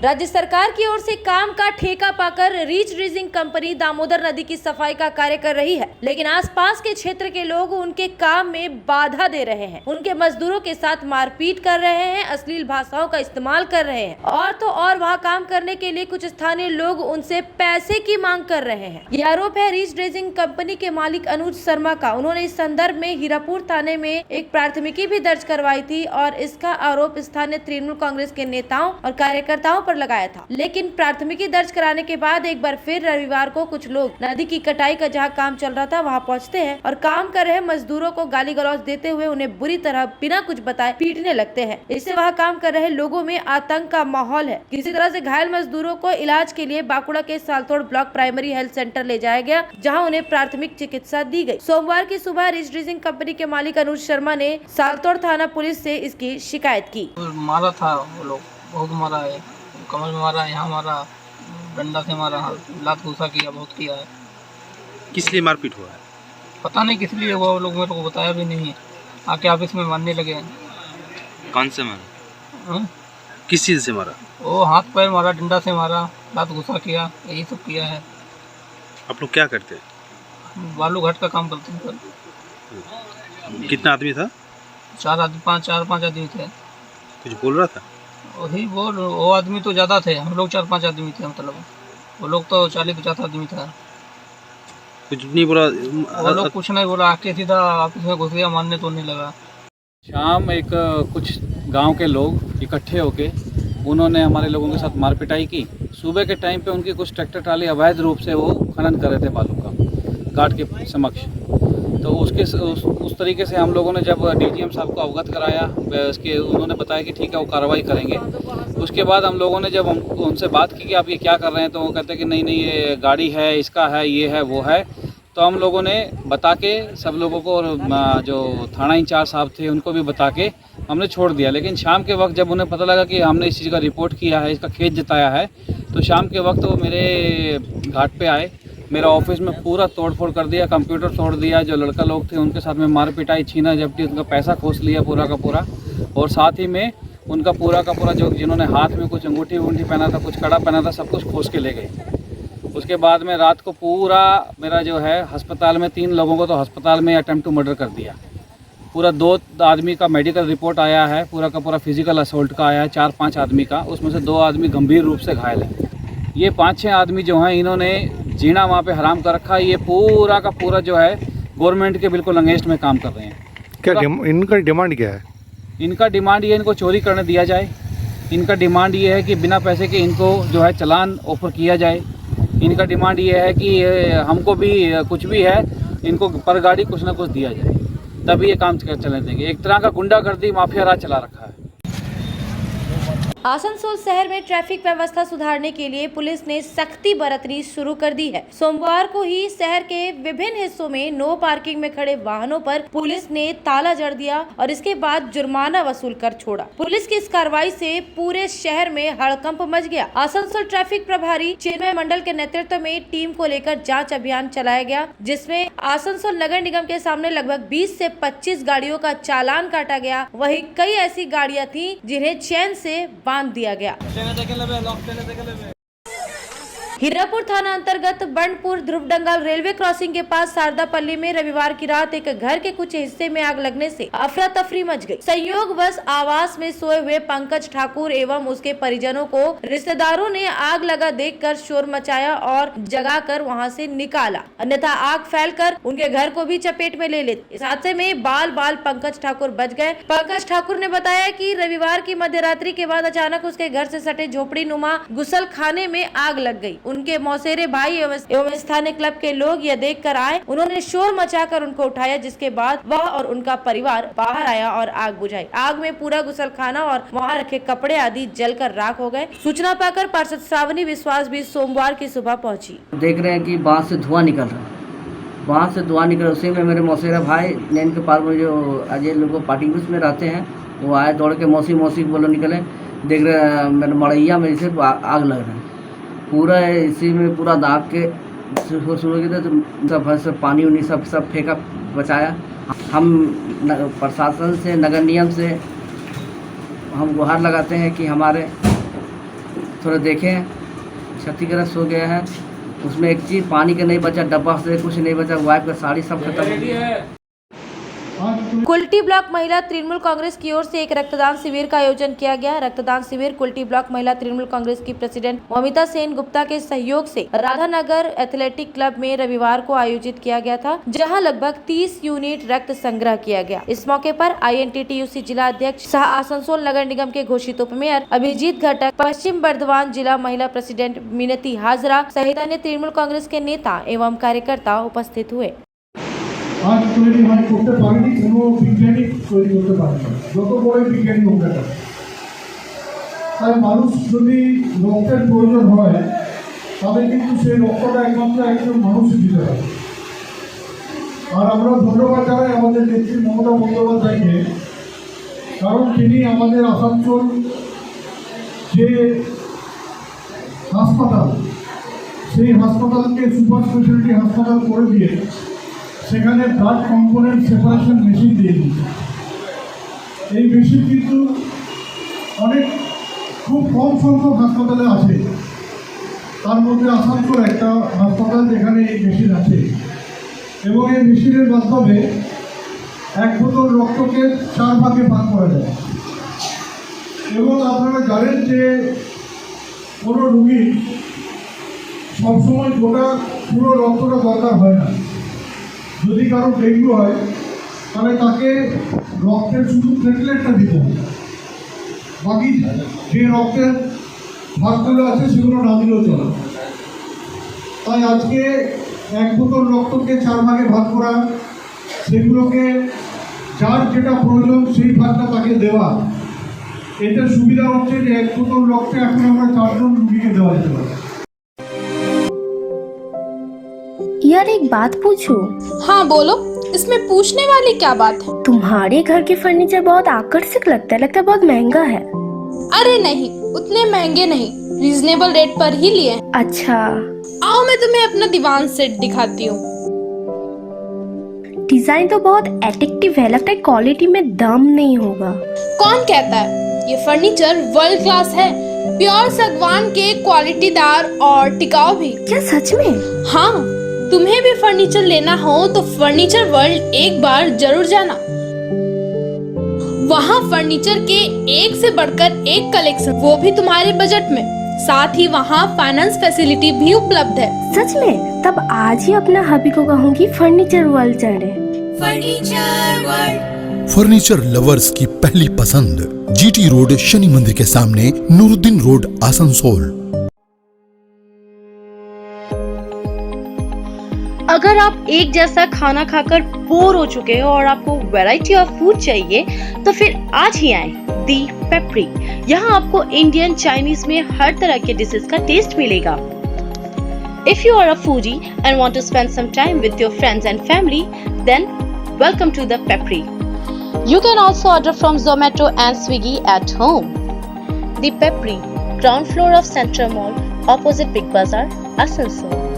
राज्य सरकार की ओर से काम का ठेका पाकर रीच ड्रेजिंग कंपनी दामोदर नदी की सफाई का कार्य कर रही है, लेकिन आसपास के क्षेत्र के लोग उनके काम में बाधा दे रहे हैं, उनके मजदूरों के साथ मारपीट कर रहे हैं, अश्लील भाषाओं का इस्तेमाल कर रहे हैं और तो और वहाँ काम करने के लिए कुछ स्थानीय लोग उनसे पैसे की मांग कर रहे हैं। यह आरोप है रीच ड्रेजिंग कंपनी के मालिक अनुज शर्मा का। उन्होंने इस संदर्भ में हीरापुर थाने में एक प्राथमिकी भी दर्ज करवाई थी और इसका आरोप स्थानीय तृणमूल कांग्रेस के नेताओं और कार्यकर्ताओं पर लगाया था। लेकिन प्राथमिकी दर्ज कराने के बाद एक बार फिर रविवार को कुछ लोग नदी की कटाई का जहां काम चल रहा था वहां पहुंचते हैं और काम कर रहे मजदूरों को गाली गलौज देते हुए उन्हें बुरी तरह बिना कुछ बताए पीटने लगते हैं। इससे वहां काम कर रहे लोगों में आतंक का माहौल है। किसी तरह से घायल मजदूरों को इलाज के लिए बांकुड़ा के सालतोड़ ब्लॉक प्राइमरी हेल्थ सेंटर ले जाया गया, जहाँ उन्हें प्राथमिक चिकित्सा दी गयी। सोमवार की सुबह रीच ड्रेजिंग कंपनी के मालिक अनुज शर्मा ने सालतोड़ थाना पुलिस से इसकी शिकायत की। मारा था वो लोग, बहुत मारा है, कमर में मारा, यहाँ मारा, डंडा से मारा, लात घूसा किया, बहुत किया है। किस लिए मारपीट हुआ है? पता नहीं किस लिए हुआ, वो लोग मेरे को बताया भी नहीं है। आके ऑफिस में मारने लगे। कौन से मारा? किस चीज़ से मारा? वो हाथ पैर मारा, डंडा से मारा, लात घूसा किया, यही सब किया है। आप लोग क्या करते हैं? बालू घाट का काम करते हैं। कितना आदमी था? चार पाँच आदमी थे। कुछ बोल रहा था? वही वो आदमी तो ज़्यादा थे, हम लोग 4-5 आदमी थे, मतलब वो लोग तो 40-50 आदमी था। कुछ नहीं बोला? वो लोग कुछ नहीं बोला, आके सीधा ऑफिस में घुस गया, मारने तो नहीं लगा। शाम एक कुछ गांव के लोग इकट्ठे होके उन्होंने हमारे लोगों के साथ मारपिटाई की। सुबह के टाइम पे उनकी कुछ ट्रैक्टर ट्राली अवैध रूप से वो खनन कर रहे थे बालू का घाट के समक्ष। तो उस तरीके से हम लोगों ने जब डीजीएम साहब को अवगत कराया, उसके उन्होंने बताया कि ठीक है वो कार्रवाई करेंगे। उसके बाद हम लोगों ने जब उनसे बात की कि आप ये क्या कर रहे हैं, तो वो कहते हैं कि नहीं ये गाड़ी है, इसका है, ये है, वो है। तो हम लोगों ने बता के सब लोगों को, और जो थाना इंचार्ज साहब थे उनको भी बता के हमने छोड़ दिया। लेकिन शाम के वक्त जब उन्हें पता लगा कि हमने इस चीज़ का रिपोर्ट किया है, इसका खेद जताया है, तो शाम के वक्त वो मेरे घाट पे आए, मेरा ऑफिस में पूरा तोड़फोड़ कर दिया, कंप्यूटर तोड़ दिया। जो लड़का लोग थे उनके साथ में मार पिटाई, छीना झपटी, उनका पैसा खोस लिया पूरा का पूरा, और साथ ही में उनका पूरा का पूरा जो जिन्होंने हाथ में कुछ अंगूठी वंगूठी पहना था, कुछ कड़ा पहना था, सब कुछ खोस के ले गए। उसके बाद में रात को पूरा मेरा जो है अस्पताल में 3 लोगों को तो अस्पताल में अटेम्प्ट टू मर्डर कर दिया। पूरा 2 आदमी का मेडिकल रिपोर्ट आया है, पूरा का पूरा फिजिकल असोल्ट का आया है, 4-5 आदमी का, उसमें से 2 आदमी गंभीर रूप से घायल है। ये 5-6 आदमी जो हैं इन्होंने जीना वहाँ पे हराम कर रखा है। ये पूरा का पूरा जो है गवर्नमेंट के बिल्कुल अगेंस्ट में काम कर रहे हैं। क्या इनका डिमांड क्या है? इनका डिमांड ये इनको चोरी करने दिया जाए। इनका डिमांड ये है कि बिना पैसे के इनको जो है चालान ऑफर किया जाए। इनका डिमांड ये है कि हमको भी कुछ भी है, इनको पर गाड़ी कुछ ना कुछ दिया जाए, तभी ये काम चलने देंगे। एक तरह का गुंडागर्दी माफिया राज चला रखा है। आसनसोल शहर में ट्रैफिक व्यवस्था सुधारने के लिए पुलिस ने सख्ती बरतनी शुरू कर दी है। सोमवार को ही शहर के विभिन्न हिस्सों में नो पार्किंग में खड़े वाहनों पर पुलिस ने ताला जड़ दिया और इसके बाद जुर्माना वसूल कर छोड़ा। पुलिस की इस कार्रवाई से पूरे शहर में हड़कंप मच गया। आसनसोल ट्रैफिक प्रभारी चिन्मय मंडल के नेतृत्व में टीम को लेकर जाँच अभियान चलाया गया, जिसमें आसनसोल नगर निगम के सामने लगभग 20 से 25 गाड़ियों का चालान काटा गया। वहीं कई ऐसी गाड़ियाँ थी जिन्हें चैन से बांध दिया गया। हीरापुर थाना अंतर्गत बंडपुर ध्रुवडंगल रेलवे क्रॉसिंग के पास शारदापल्ली में रविवार की रात एक घर के कुछ हिस्से में आग लगने से अफरा तफरी मच गई। संयोगवश आवास में सोए हुए पंकज ठाकुर एवं उसके परिजनों को रिश्तेदारों ने आग लगा देखकर शोर मचाया और जगाकर वहां से निकाला, अन्यथा आग फैलकर उनके घर को भी चपेट में ले ली। इस हादसे में बाल पंकज ठाकुर बच गए। पंकज ठाकुर ने बताया कि रविवार की मध्यरात्रि के बाद अचानक उसके घर से सटे झोपड़ी नुमा गुसल खाने में आग लग गई। उनके मौसेरे भाई एवं स्थानीय क्लब के लोग यह देखकर आए। उन्होंने शोर मचाकर उनको उठाया, जिसके बाद वह और उनका परिवार बाहर आया और आग बुझाई। आग में पूरा गुसलखाना और वहां रखे कपड़े आदि जलकर राख हो गए। सूचना पाकर पार्षद श्रावणी विश्वास भी सोमवार की सुबह पहुंची। देख रहे हैं कि बांस से धुआं निकल रहा है, बांस से धुआं निकल, उसी में मेरे मौसेरा भाई नैन के पार में जो अजय लोग पार्टी में रहते हैं, वो आए दौड़ के मौसी बोलो निकले। देख रहे मेरे मड़ैया में जैसे आग लग रहा है, पूरा इसी में पूरा दाग के शुरू किया, तो सब पानी उनी सब फेंका, बचाया। हम प्रशासन से, नगर निगम से हम गुहार लगाते हैं कि हमारे थोड़ा देखें, क्षतिग्रस्त हो गया है। उसमें एक चीज़ पानी का नहीं बचा, डब्बा से कुछ नहीं बचा, वाइफ का साड़ी सब खत्म हो गया। कुल्टी ब्लॉक महिला तृणमूल कांग्रेस की ओर से एक रक्तदान शिविर का आयोजन किया गया। रक्तदान शिविर कुल्टी ब्लॉक महिला तृणमूल कांग्रेस की प्रेसिडेंट ममिता सेन गुप्ता के सहयोग से राधानगर एथलेटिक क्लब में रविवार को आयोजित किया गया था, जहां लगभग 30 यूनिट रक्त संग्रह किया गया। इस मौके पर INTTUC जिला अध्यक्ष सह आसनसोल नगर निगम के घोषित उप मेयर अभिजीत घटक, पश्चिम बर्धमान जिला महिला प्रेसिडेंट मिनती हाजरा सहित अन्य तृणमूल कांग्रेस के नेता एवं कार्यकर्ता उपस्थित हुए। आज तैरी हाँ करते कोनो विज्ञानी तैरी करते जो बड़े विज्ञानी होगा ताई मानुष यदि रक्तेर प्रयोजन है ताहले किन्तु सेई रक्तटा एकमात्र एकजन मानुषই दिते पारे। और आमरा धन्यवाद जानाई आमादेर नेत्री ममता बंद्योपाध्यायके, कारण तिनि आमादेर आसानसोल जे हासपाताल सेई हासपातालके सुपार स्पेशलिटी हासपाताल करे दिए সেখানে ব্লাড কম্পোনেন্ট সেপারেশন মেশিন দিয়ে দিয়েছে। এই মেশিন কিন্তু অনেক খুব কম সংখ্যক হাসপাতালে আছে, তার মধ্যে আসানসোল একটা হাসপাতাল যেখানে এই মেশিন আছে এবং এই মেশিনের মাধ্যমে এক বোতল রক্তকে 4 ভাগে ভাগ করা যায়। এবং আপনারা জানেন যে কোনো রোগী সবসময় গোটা পুরো রক্তটা দরকার হয় না। যদি কারো ডেঙ্গু হয় তাহলে তাকে রক্তের শুধু প্লেটলেটটা দিতে হবে, বাকি যে রক্তের ভাগগুলো আছে সেগুলো না দিলেও চলে। তাই আজকে এক বোতল রক্তকে 4 ভাগে ভাগ করা, সেগুলোকে যার যেটা প্রয়োজন সেই ভাগটা তাকে দেওয়া, এতে সুবিধা হচ্ছে যে এক বোতল রক্তে এখন আমরা 4 জন রোগীকে দেওয়া যেতে পারে। यार एक बात पूछूं? हाँ बोलो, इसमें पूछने वाली क्या बात है? तुम्हारे घर के फर्नीचर बहुत आकर्षक लगता है बहुत महंगा है। अरे नहीं, उतने महंगे नहीं, रीजनेबल रेट पर ही लिए। अच्छा, आओ मैं तुम्हें अपना दीवान सेट दिखाती हूँ। डिजाइन तो बहुत एट्रैक्टिव है, लगता है क्वालिटी में दम नहीं होगा। कौन कहता है? ये फर्नीचर वर्ल्ड क्लास है, प्योर सागवान के, क्वालिटीदार और टिकाऊ भी। क्या सच में? हाँ, तुम्हें भी फर्नीचर लेना हो तो फर्नीचर वर्ल्ड एक बार जरूर जाना। वहाँ फर्नीचर के एक से बढ़कर एक कलेक्शन, वो भी तुम्हारे बजट में। साथ ही वहाँ फाइनेंस फैसिलिटी भी उपलब्ध है। सच में? तब आज ही अपना हबी को कहूँगी फर्नीचर वर्ल्ड चढ़े। फर्नीचर वर्ल्ड, फर्नीचर लवर्स की पहली पसंद, GT रोड, शनि मंदिर के सामने, नूरुद्दीन रोड, आसनसोल। अगर आप एक जैसा खाना खाकर बोर हो चुके हो और आपको वैरायटी ऑफ फूड चाहिए तो फिर आज ही आएं दी पेपरी। यहाँ आपको इंडियन, चाइनीज में हर तरह के डिशेस का टेस्ट मिलेगा। If you are a foodie and want to spend some time with your friends and family, then welcome to the Pepri. You can also order from Zomato and Swiggy at home. The Pepri, ground floor of Central Mall, opposite Big Bazaar, Asansol.